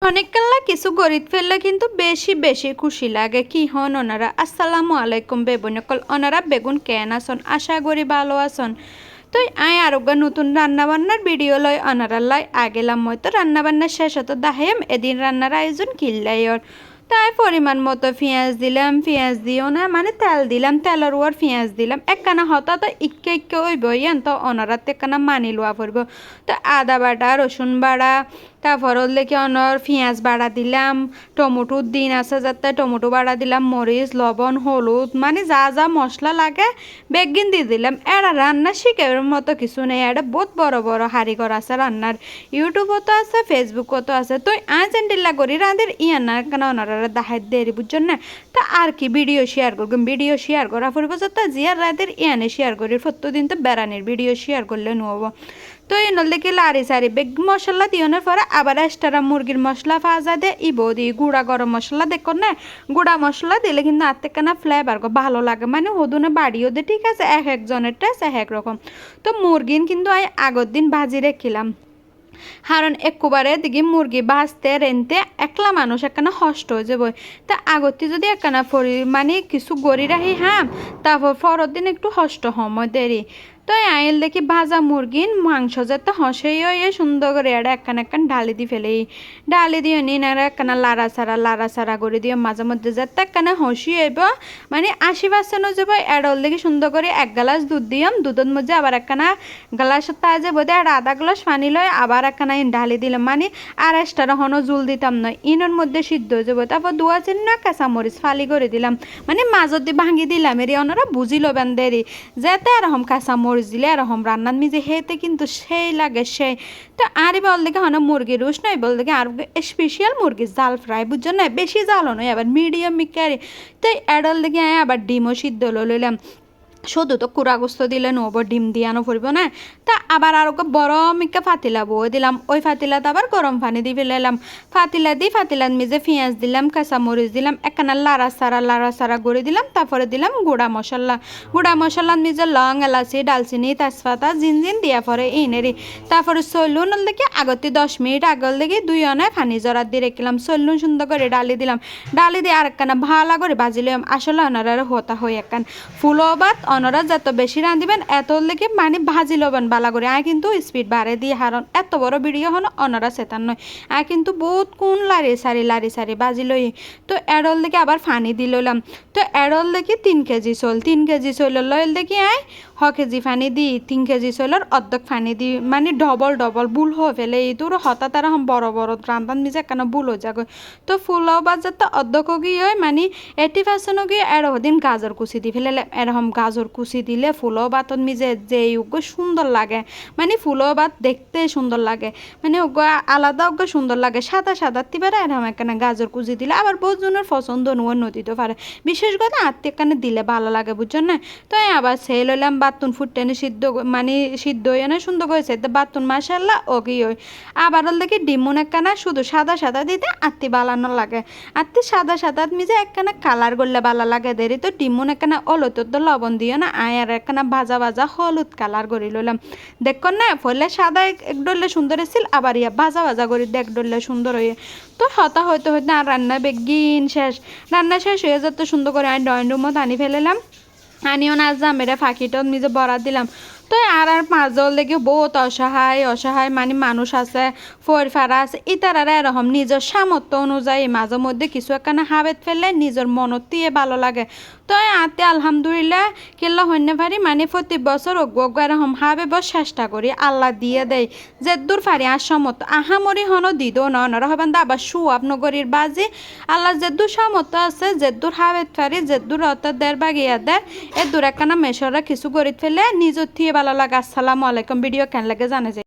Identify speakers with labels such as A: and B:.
A: অনেককাল্লা কিছু গরিব ফেললে কিন্তু বেশি বেশি খুশি লাগে কি হন ওনারা। আসসালামু আলাইকুম বেবনকল, ওনারা বেগুন কেন আসন, আশা করি ভালো আসন। তো আই আরোগ্য নতুন রান্নাবান্নার ভিডিও লয় ওনারা লাই আগেলাম হয়তো রান্নাবান্না শেষ হতো দাহেম এদিন রান্নার আয়োজন কিল্লাইর। তাই পরিমাণ মতো পেঁয়াজ দিলাম, পেঁয়াজ দিও না মানে তেল দিলাম, তেলের উপর পেঁয়াজ দিলাম একখানা হতা তো ইক্কে ইক্কে ওই বইয়েন তো অনরাত একখানা মানি লোয়া পড়ব। তো আদা বাটা, রসুন বাটা, তারপর হলে কি অনর পেঁয়াজ বাড়া দিলাম, টমেটোর দিন আছে যাতে টমেটো বাড়া দিলাম, মরিচ লবণ হলুদ মানে যা যা মশলা লাগে বেগিন দিয়ে দিলাম। এরা রান্না শিখের মতো কিছু নেই, এটা বহুত বড় বড় হারিঘর আছে রান্নার, ইউটিউবও তো আছে ফেসবুকও তো আছে। তো আজ এন্ডিল্লা করি রাঁধের ইয়ান্নার কেন ওনারা দেখাই দেরি বুঝছেন না। তা আর কি ভিডিও শেয়ার করবেন, ভিডিও শেয়ার করা পড়ব যাতে জিয়ার রাতের ইয়ানে শেয়ার করি প্রত্যেকদিন তো বেড়ানির ভিডিও শেয়ার করলে নেব। তো এই নল দেখি লারি সারি বেগ মশলা দিওনের পরে আবার এক্সট্রা মুরগির মশলা ভাজা দিয়ে ইবো দিই গুঁড়া গরম মশলা দেখো না, গুঁড়া মশলা দিলে কিন্তু আর থেকে না ফ্লেভার ভালো লাগে মানে হদুনে বাড়িও দে ঠিক আছে, এক একজনের টেস্ট এক এক রকম। তো মুরগিন কিন্তু আমি আগের দিন ভাজি রেখিলাম, কারণ একবারে দিকে মুরগি ভাজতে রেনতে একলা মানুষ একখানা কষ্ট হয়ে যাবো। তা আগতে যদি একখানা মানে কিছু গড়ি রাখি হ্যাঁ, তারপর পরের দিন একটু কষ্ট সময় দেরি। তো আইল দেখি ভাজা মুরগির মাংস যাতে হসেই হয়ে সুন্দর করে এটা একখান ঢালি দিয়ে ফেলে, ঢালি দিয়ে নিন আর একখানা লাড়া সারা করে দিয়ে মাঝে মধ্যে যাতে একখানা হসি হইব মানে 80% যাবো। এডল দেখি সুন্দর করে 1 গ্লাস দুধ দিয়াম, দুধের মধ্যে আবার একখানা গ্লাস তাজে বোধে আর আধা গ্লাস পানি লয় আবার একখানা ঢালি দিলাম মানে আর এক্সট্রা হনো জুল দিতাম নয়, ইনের মধ্যে সিদ্ধ হয়ে যাবো। তারপর দুয়া চিনি না কাঁচামরিচ ফালি করে দিলাম মানে মাঝত দিয়ে ভাঙি দিলাম, এর ওনারা বুঝি লবেন দেরি যাতে এরকম কাঁচামরিচ দিলে এরকম রান্নার মিজে হেতে কিন্তু সেই লাগে সেই। তো আরই বল দেখে হন মুরগি রুশ নয় বল দেখে আর স্পেশাল মুরগি জাল ফ্রাই বুঝছো না, বেশি জালও নয় আবার মিডিয়াম মিকারি। তো এডল দেখে আবার ডিমও সিদ্ধ লইলাম, শুধু তো কুড়া গোস্ত দিলে নব ডিম দিয়ানো পড়ব না। তা আবার আর বড় মিকা ফাতিলা বই দিলাম, ওই ফাতিলাত আবার গরম পানি দিয়ে ফেলাইলাম, ফাতিলা দিয়ে ফাতিলাত মিজে পেঁয়াজ দিলাম, কাঁচামরিচ দিলাম, একখানা লাড়া সারা করে দিলাম। তারপরে দিলাম গুঁড়া মশলার মিজে লং এলাচি ডালচিনি তেজপাতা জিনজিন দিয়া পরে ইনেরি। তারপরে চলুন দেখি আগতে 10 মিনিট আগল দেখি 2 অনায় পানি জড়াত দিয়ে রেখলাম, চলুন সুন্দর করে ডালি দিলাম, ডালি দিয়ে আর একখানা ভালো করে ভাজিলাম। আসলে ওনারা হতা হয়ে একখান ফুলো ভাত ওনারা যত বেশি রাঁধিবেন এত লেগে মানে ভাজি লবেন বালা করে। আয় কিন্তু স্পিড বাড়ে দিয়ে হারন এত বড় ভিডিও হন ওনারা সেতান নয়, আয় কিন্তু বহুত কোন লারি সারি ভাজি লই। তো এডল দেখি আবার পানি দি লইলাম, তো এডল দেখি 3 কেজি চল, 3 কেজি চলের লইল দেখি আয় 6 কেজি পানি দি 3 কেজি চলের অর্ধেক পানি দি মানে ডবল বুল হয়ে ফেলে এই তোর হতা তারা বড় বড় রান্ধান মিজে কেন বুল হয়ে যাগ। তো ফুলাও বাজারটা অর্ধেক গিয়ে হয় মানে 80% গিয়ে এরকম গাজর কুচি দি ফেলে এরকম গাজর কুচি দিলে ফুলো ভাতত মিজে যে সুন্দর লাগে মানে ফুলো ভাত দেখতে সুন্দর লাগে মানে আলাদা সুন্দর লাগে সাদা তিবারে এরকম একখানে গাজর কুচি দিলে আবার বহুত জনের পছন্দ নোয়ার নদীতে পারে, বিশেষ করে আত্মীয়খানে দিলে ভালো লাগে বুঝছেন না। তো আবার সেই লইলাম বাতুন ফুটতেনে সিদ্ধ মানে সিদ্ধ হয়ে না সুন্দর করেছে বাতুন মাসাল্লাহ ও কি হয়। আবার দেখি ডিমুন একখানা শুধু সাদা দিতে আত্মি বালানো লাগে, আত্মি সাদা মিজে একখানা কালার করলে ভালো লাগে দেরি। তো ডিমুন একখানা অলত লবণ দিও না আয় আর একখানা ভাজা হলুদ কালার করে লইলাম। দেখুন না ফলে সাদা এক ডললে সুন্দর এসেছিল আবার ইয়া ভাজা করে দেখ ডললে সুন্দর হয়ে। তো হতা হইতে আর রান্না বেগিন শেষ, রান্না শেষ হয়ে যত সুন্দর করে আমি ড্রয়িং রুমত আনি ফেলেলাম, আনিও না যা মেরে ফাঁকিটাও নিজে বড়া দিলাম। তো আর মাজল দেখি বহুত অসহায় মানে মানুষ আছে ফরফারা আছে ইতারা এরকম নিজের সামর্থ্য অনুযায়ী মাঝে মধ্যে কিছু একখানা হাবেত ফেললে নিজের মনত দিয়ে ভালো লাগে। তো আতে আলহামদুলিল্লাহ কেল্লা হইনে পারি মানে প্রতি বছর এরকম হাবে বস চেষ্টা করি আল্লাহ দিয়ে দেয় যে দূর ফারি আর সামর্থ্য আহামরি হনো দিদ নরা হবেন আবার সুয়াব নগরীর বাজি আল্লাহ যে দূর সামর্থ্য আছে যে দূর হাবেত ফারি যে দূর অর্থাৎ দেড় বাগিয়া দেয় এ দূর একখানা মেশরা কিছু করি ফেলে নিজের থিয়ে ভালো লাগে। আসসালামু আলাইকুম, ভিডিও কেন লাগে জানে যায়।